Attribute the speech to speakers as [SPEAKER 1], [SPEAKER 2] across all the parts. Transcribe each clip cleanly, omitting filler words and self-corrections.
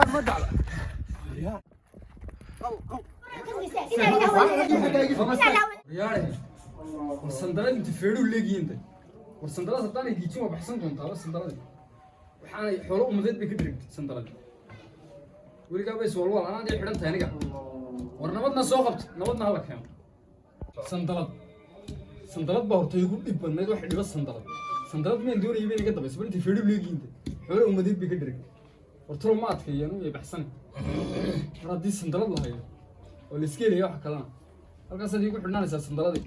[SPEAKER 1] ما دعلا يا
[SPEAKER 2] يا والصندلات انت فيرو ليجي انت والصندلات الثانيه جيتي ما بحسن كنت على الصندلات waxaan xoolo umadeed bay ka dhigtay sandalada weligaa bay soo wal aan ay xidhan tahay aniga war nabadna soo qabto nabadna hala keeno sandalad baa hortay ugu dhib badneed wax dhiba sandalad meen doonayay inay ka dabayso inta feedho leegiinta xoolo umadeed bay ka dhigtay war tiro ma adkeeyeen oo ay baxsan mar haddii sandalad la hayo oo la iska leeyahay wax kalena halkaas aad igu xidhanaysaa sandaladii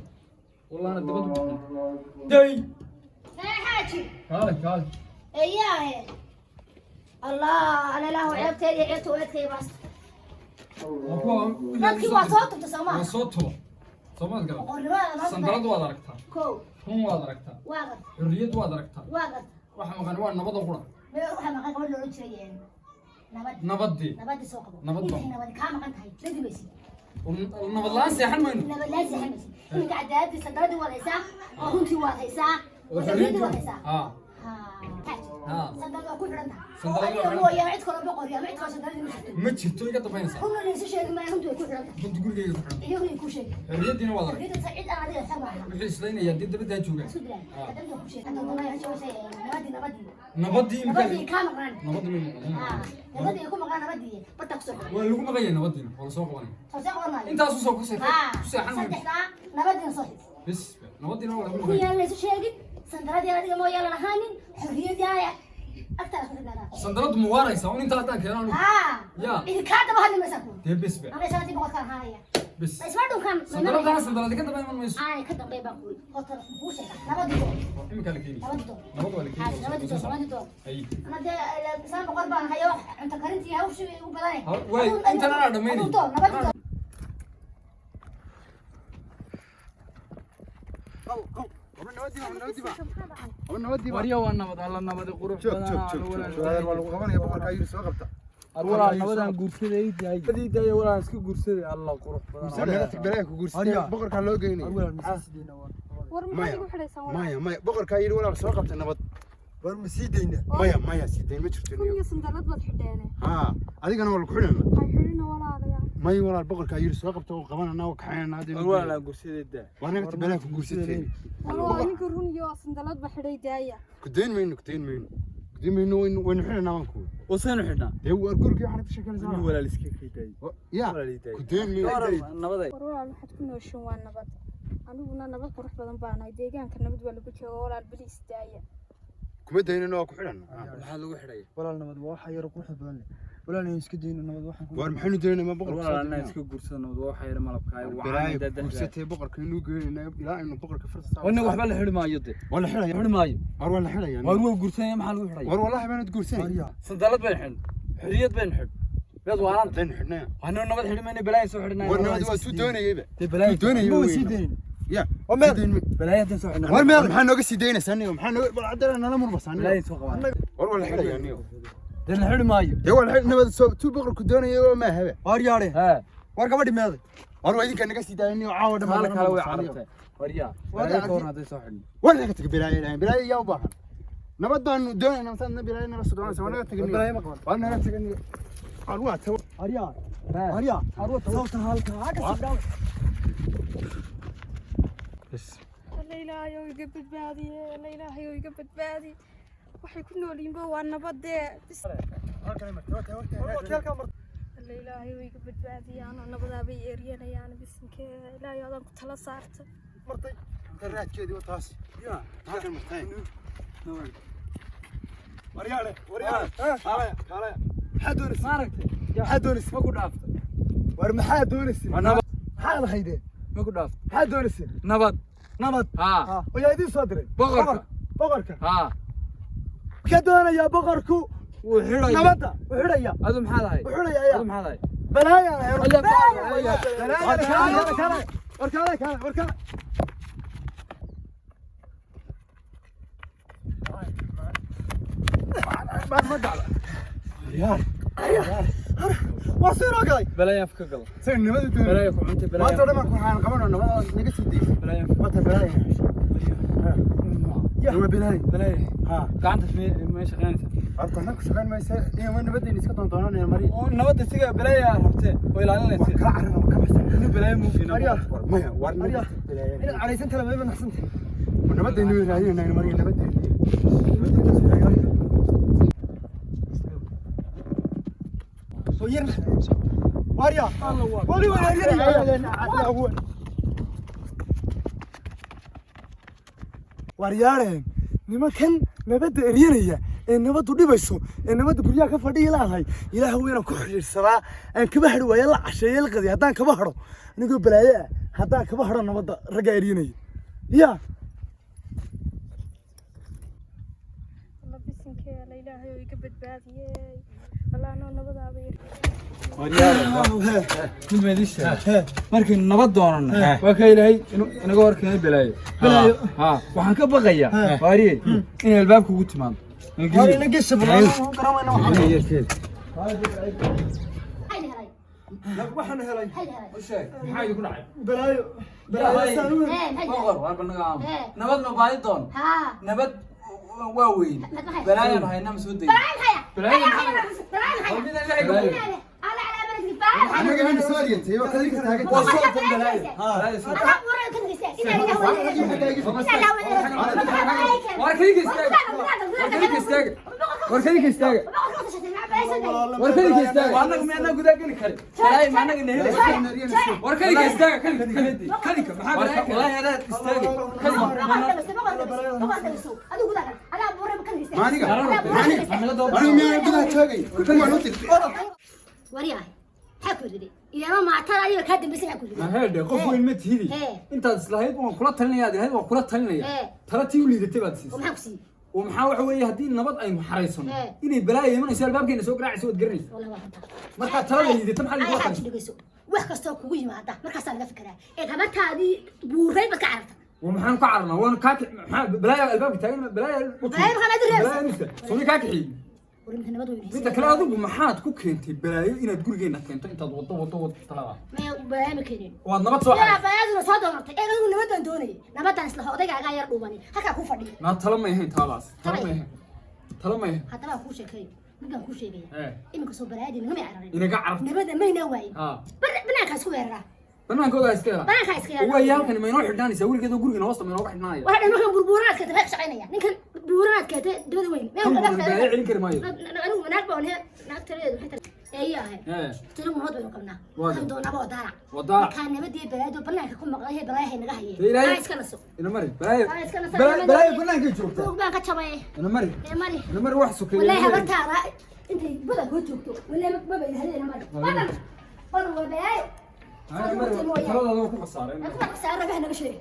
[SPEAKER 2] wallaana dabad u bixin day
[SPEAKER 3] حاجي
[SPEAKER 2] kaale
[SPEAKER 3] اياه الله انا لا عيبت عيبت ولدكي بس dadkii waa soo tubtay Soomaa
[SPEAKER 2] waa soo tuba Soomaad garan sandarad waad aragtaa
[SPEAKER 3] koow
[SPEAKER 2] hum waad aragtaa
[SPEAKER 3] waaga
[SPEAKER 2] xurriyad waad aragtaa
[SPEAKER 3] waaga
[SPEAKER 2] waxa maqan waa nabada qura
[SPEAKER 3] waxa maqan gabadh loo jirayeen nabadii soo qabo nabadii ka maqan tahay ladimaysi
[SPEAKER 2] nabad laan seexan mayno
[SPEAKER 3] nabad laan seexan maysi inta cadaadii sandaradii waad haysaa oo runtii waad haysaa oo xurriyadii waad haysaa sandarada ku xidhan tahay oo mooyaa cid kale boqor yaa cid kale sandaradii
[SPEAKER 2] ma jirto iga dambaynaysa
[SPEAKER 3] kuna leeso sheegay ma runtii ku xidhan tahay
[SPEAKER 2] runtii gurigeyga ku xidhan
[SPEAKER 3] iyo ku sheegay
[SPEAKER 2] xurriyadiina waad aragtaa
[SPEAKER 3] xurriyada cid aan adiga xaq maaha
[SPEAKER 2] wixii islaynaya dib dabada jooga
[SPEAKER 3] hadda ku sheegay hadda ma yahay shay
[SPEAKER 2] nabadii
[SPEAKER 3] ka maqan nabadii ku maqan nabadii bata ku soo
[SPEAKER 2] waa lagu maqayay nabadii wala soo qabanay intaas soo ku seexan
[SPEAKER 3] saddexda nabadii soo
[SPEAKER 2] bis nabadiina wala
[SPEAKER 3] ku yaa leeso sheegay sandaradii adiga ma yeelan ahaanin xurriyadii أكثر من هذا.
[SPEAKER 2] صندلات موارثة وين أنت هتاك يا رانو؟ يا.
[SPEAKER 3] إذا كاتب هذا ما يسكون.
[SPEAKER 2] تبي بس.
[SPEAKER 3] أنا سألتي بقول كان هاي.
[SPEAKER 2] بس.
[SPEAKER 3] بس ما دوم كان.
[SPEAKER 2] صندلات أنا صندلات كده بين من يسوع.
[SPEAKER 3] كده بين بقول. خاطر بوشة. نبض دور.
[SPEAKER 2] إيه مكانكيني؟
[SPEAKER 3] نبض دور.
[SPEAKER 2] نبض ولا كيني؟
[SPEAKER 3] نبض دور.
[SPEAKER 2] أي.
[SPEAKER 3] أنا ده الإنسان بقول بان هيا أنت كرنتي هاوش وبلاي.
[SPEAKER 2] وين أنت أنا دميني.
[SPEAKER 3] نبض دور. نبض دور.
[SPEAKER 2] وريا وانا بدل الله نبض قروح
[SPEAKER 1] شوف والله قبل يبغى كاير سو قبطه
[SPEAKER 2] ولا نبضان غورسداي بدي داي ولا اسك غورسداي الله قروح
[SPEAKER 1] بدل تقبلها غورسداي بقر كان لو غيني مايا بقر كاير ولا سو قبطه نبض war ma sii deyna maya sii deyn ma jirto
[SPEAKER 4] iyo sandarad wad xidheene
[SPEAKER 1] adigana wala ku xidhan
[SPEAKER 4] ay xidhina walaalayaa
[SPEAKER 1] may walaal boqorka ayir soo qabto oo qabanana oo kaxayna
[SPEAKER 2] wala gursideeda
[SPEAKER 1] waana ka tabela ku gursiteen
[SPEAKER 4] walaal ninka run iyo sandarad ba xidhay daaya
[SPEAKER 1] ku deyn mayno waynu xidhanaa waan ku
[SPEAKER 2] وسنو حنا
[SPEAKER 1] dee war gurigii waxaan ka sheekanaysaa
[SPEAKER 2] ولا لسكي كيداي
[SPEAKER 1] ya ku deyn mayno
[SPEAKER 2] nabaday
[SPEAKER 4] walaal waxaad ku nooshin waa nabad aniguna nabad qurux badan baanahay deegaanka nabad waa lagu joogo walaal bilis daaya
[SPEAKER 1] kuma deynano waa ku xidhan
[SPEAKER 2] maxaa lagu xidhay
[SPEAKER 5] walaal nabad waa waxa yar qurux badan leh walaal in iska deyno nabad waxaan ku
[SPEAKER 1] war maxaynu deynaa ma boqorka
[SPEAKER 2] walaal anaa iska guursado nabad waxa yar malabkaay waxaan
[SPEAKER 1] dadda guursatay boqorka inuu geeyna ilaa inuu boqorka farsa
[SPEAKER 2] wana waxba la xidhi maayo de
[SPEAKER 1] wala xidhay
[SPEAKER 2] xidhi maayo
[SPEAKER 1] war wala xidhay
[SPEAKER 2] war wuu guursanaya maxaa lagu xidhay
[SPEAKER 1] war wallahi baan guursanay
[SPEAKER 2] sandalad baan xidhin xurriyad baan xidhin bad waan
[SPEAKER 1] dan xidhnaa
[SPEAKER 2] waxaan nabad xidhi mayna balay soo xidhnaa
[SPEAKER 1] war nabad waa soo doonayayba
[SPEAKER 2] de balay
[SPEAKER 1] doonayay
[SPEAKER 5] sii deyn
[SPEAKER 1] ya
[SPEAKER 2] balay tan soo xidhnaa
[SPEAKER 1] war meel maxaa nooga sii deynaysaa aniga maxaa nooga bal cadana nala murbasan
[SPEAKER 2] balay soo qabaan
[SPEAKER 1] war wala xidhay aniga
[SPEAKER 2] de la xidhi maayo
[SPEAKER 1] dee wala nabad soo tu boqorku doonayay oo ma habe
[SPEAKER 5] war yaare war gabadhi meeday
[SPEAKER 1] war waa idinka naga sii daayay caawa
[SPEAKER 2] dhammaan kala way carabtay wariya wariya koorna day soo xidhin
[SPEAKER 1] war naga tag bilaay yaa u baahan nabad baan doonaynaa sanad bilaay nala soo doonaysa wanaga tagay
[SPEAKER 5] bilaay ma qaban
[SPEAKER 1] war naga tagay arwa taw
[SPEAKER 5] arya arwa sawta halka aga sidaaw
[SPEAKER 2] bas
[SPEAKER 4] Layla ayo iga badbaadi waxay ku nool yihiin waa nabadee Layla ayo iga badbaadiyaan nabadaa bay eeryanayaan bisinkeeda ilaahay adan ku tala saarta
[SPEAKER 1] martay raadkeedii oo taas ya halkan martay waryaale kale
[SPEAKER 5] xadoonis
[SPEAKER 2] maaragtay
[SPEAKER 5] xadoonis
[SPEAKER 2] ma ku dhaaftay
[SPEAKER 5] war maxaa doonis
[SPEAKER 2] nabad
[SPEAKER 5] maxaa hayde
[SPEAKER 2] ma ku dhaaftay
[SPEAKER 5] maxaa doonis
[SPEAKER 2] nabad
[SPEAKER 5] nabad
[SPEAKER 2] ha
[SPEAKER 5] oo yaa idin soo diray boqorka
[SPEAKER 2] ha
[SPEAKER 5] ka doonaya boqorku
[SPEAKER 2] wuu xidhay
[SPEAKER 5] nabada wuu xidhaya
[SPEAKER 2] adu maxaa lahayd
[SPEAKER 5] xidhaya
[SPEAKER 2] adu maxaa lahayd
[SPEAKER 5] balaaya warka
[SPEAKER 1] ما دعلا
[SPEAKER 5] وصير قاي
[SPEAKER 2] بلايا في كقل
[SPEAKER 1] سن نبدا
[SPEAKER 2] بلايا كم انت بلايا
[SPEAKER 1] ما ترى ما كنا قبلنا نبدا نقص دي
[SPEAKER 2] بلايا
[SPEAKER 1] ما تبلايا هو بلاي ها
[SPEAKER 2] gacanta ma shaqeynaysa
[SPEAKER 1] أنت هناك شغال ما يصير إيه وين بدي نسكت طنطانا يا مريم
[SPEAKER 2] oo nabadda siga balaya horte oo ilaalinaysa
[SPEAKER 1] كعرنا كبسنا
[SPEAKER 2] inuu balaya muufiina
[SPEAKER 1] مايا ورنا بلاي
[SPEAKER 5] إن عليسان تلا ما يبان حسنت
[SPEAKER 1] ونبدأ إنه يراهين إنه مريم نبدأ
[SPEAKER 5] ويرنا واريا واري واريا واريارين nimankan nabadda eryanaya ee nabaddu dhibayso ee nabadda guryaha ka fadhiya ilaahay ilaahay weena ku xiriirsadaa aan kaba hadho waaya la casheeyay la qadiy haddaan kaba hadho anigoo balaaye ah haddaan kaba hadho nabadda ragga eryanaya ya
[SPEAKER 4] alla bisinkeeda la ilaahay oo iga badbaadiyey walaa noo nabadaaba yar
[SPEAKER 2] mid ma idin sheegay markii nabad doonano waa ka ilaahay inaga warkeenay balaayo ha waxaan ka baqayaa waariye in albaabka ugu timaado
[SPEAKER 5] هاي نقص بالله كرامنا وحنا هلاي
[SPEAKER 2] maxaa idiku dhacay
[SPEAKER 5] بلايو بلايو سالون
[SPEAKER 2] boqor waa banaga aam nabad ma baadi doon nabad waa weyn balaayan hayna ma soo dayay
[SPEAKER 1] أنا كمان سوري أنت هو كذا كذا
[SPEAKER 2] وصوت بلاي warkayga istaaga warkayga istaaga warkayga istaaga waanaga ma ana gudaa gali kare balaayi ma anaga nehelay warkayga istaaga kalika maxaa balaayi wallahi ana istaaga
[SPEAKER 1] مانيكا أنا مين بدها تاجي كل ما نطق
[SPEAKER 3] ورياه حكوا لي إذا ما ترى أيوة كاتب بس حكوا لي
[SPEAKER 2] ما هذا قف وين متهيدي أنت إسلاهيد وكلات تلني هذه هذا وكلات تلني ترى تيولي دتبات سيس
[SPEAKER 3] ومحكسي
[SPEAKER 2] ومحاول ويا هدي النبض أي محرسون إني بلاي من يسال بابك إنه سوق راعي سوق قرني
[SPEAKER 3] والله واحد
[SPEAKER 2] مركز ترى اللي تم حل
[SPEAKER 3] أي حاجة تلقيسو وحكستو كوي ما هذا مركز أنا فكرة إذا ما تهدي بوري بس عرفت
[SPEAKER 2] ومحن قعرنا وأنا كاك بلاي الباب تاعي بلاي
[SPEAKER 3] بلاي ما أدري
[SPEAKER 2] بلاي نفسه سوني كاك حين
[SPEAKER 3] ورمت النبض وين
[SPEAKER 2] أنت كلا أذوق محات كوك أنت بلاي إن تقول جينا كنت أنت وطو طلعة
[SPEAKER 3] ما بلاي مكينين
[SPEAKER 2] والنبض صح
[SPEAKER 3] لا بلاي صادق مرت إيه لو نبض دوني نبض أصله هذا قاعد غير دوبني هكا كوفر دي
[SPEAKER 2] ما طالما يهين خلاص طالما يهين
[SPEAKER 3] حتى ما كوشة كي نقدر كوشة كي
[SPEAKER 2] إيه
[SPEAKER 3] إيه مكسور بلاي نغمي عرفين
[SPEAKER 2] إنك عرفت
[SPEAKER 3] نبض ما ينوي بنا كسوة راه
[SPEAKER 2] بنان كودا اسكيلا
[SPEAKER 3] بنا كاسكيلا
[SPEAKER 2] هو يالكن ما يروح حداني يسوي كذا غورغنا وسط ما يروح حدنايا
[SPEAKER 3] واحد نروح بربورات كده هيك شقينيا نكن بربورات كده دبل وين ما
[SPEAKER 2] كم
[SPEAKER 3] يقدر
[SPEAKER 2] بلاي علين كرمايو
[SPEAKER 3] أنا مناك بونه ناك تريد حتى أيه
[SPEAKER 2] إيه
[SPEAKER 3] تلو مهود ويقبنا
[SPEAKER 2] واضح.
[SPEAKER 3] دون أبو دارع
[SPEAKER 2] وضاع
[SPEAKER 3] كان نبدي بلاد وبنا كم مقاهي بلاهي نجاهي
[SPEAKER 2] إيه
[SPEAKER 3] ما يسكنسو
[SPEAKER 2] أنا مري بلاي
[SPEAKER 3] ما يسكنسو
[SPEAKER 2] بلاي بنان كي جوكتا
[SPEAKER 3] فوق بقى كتشوي
[SPEAKER 2] أنا مري
[SPEAKER 3] يا مري
[SPEAKER 2] أنا مري واحد سكري
[SPEAKER 3] والله هبتها رأي أنت بدك وتشوكتو ولا ما بيهري أنا مري أنا والله بلاي
[SPEAKER 2] أنا مري ترى هذا هو خسارة
[SPEAKER 3] أنا كنت أخسر ربحنا بشيء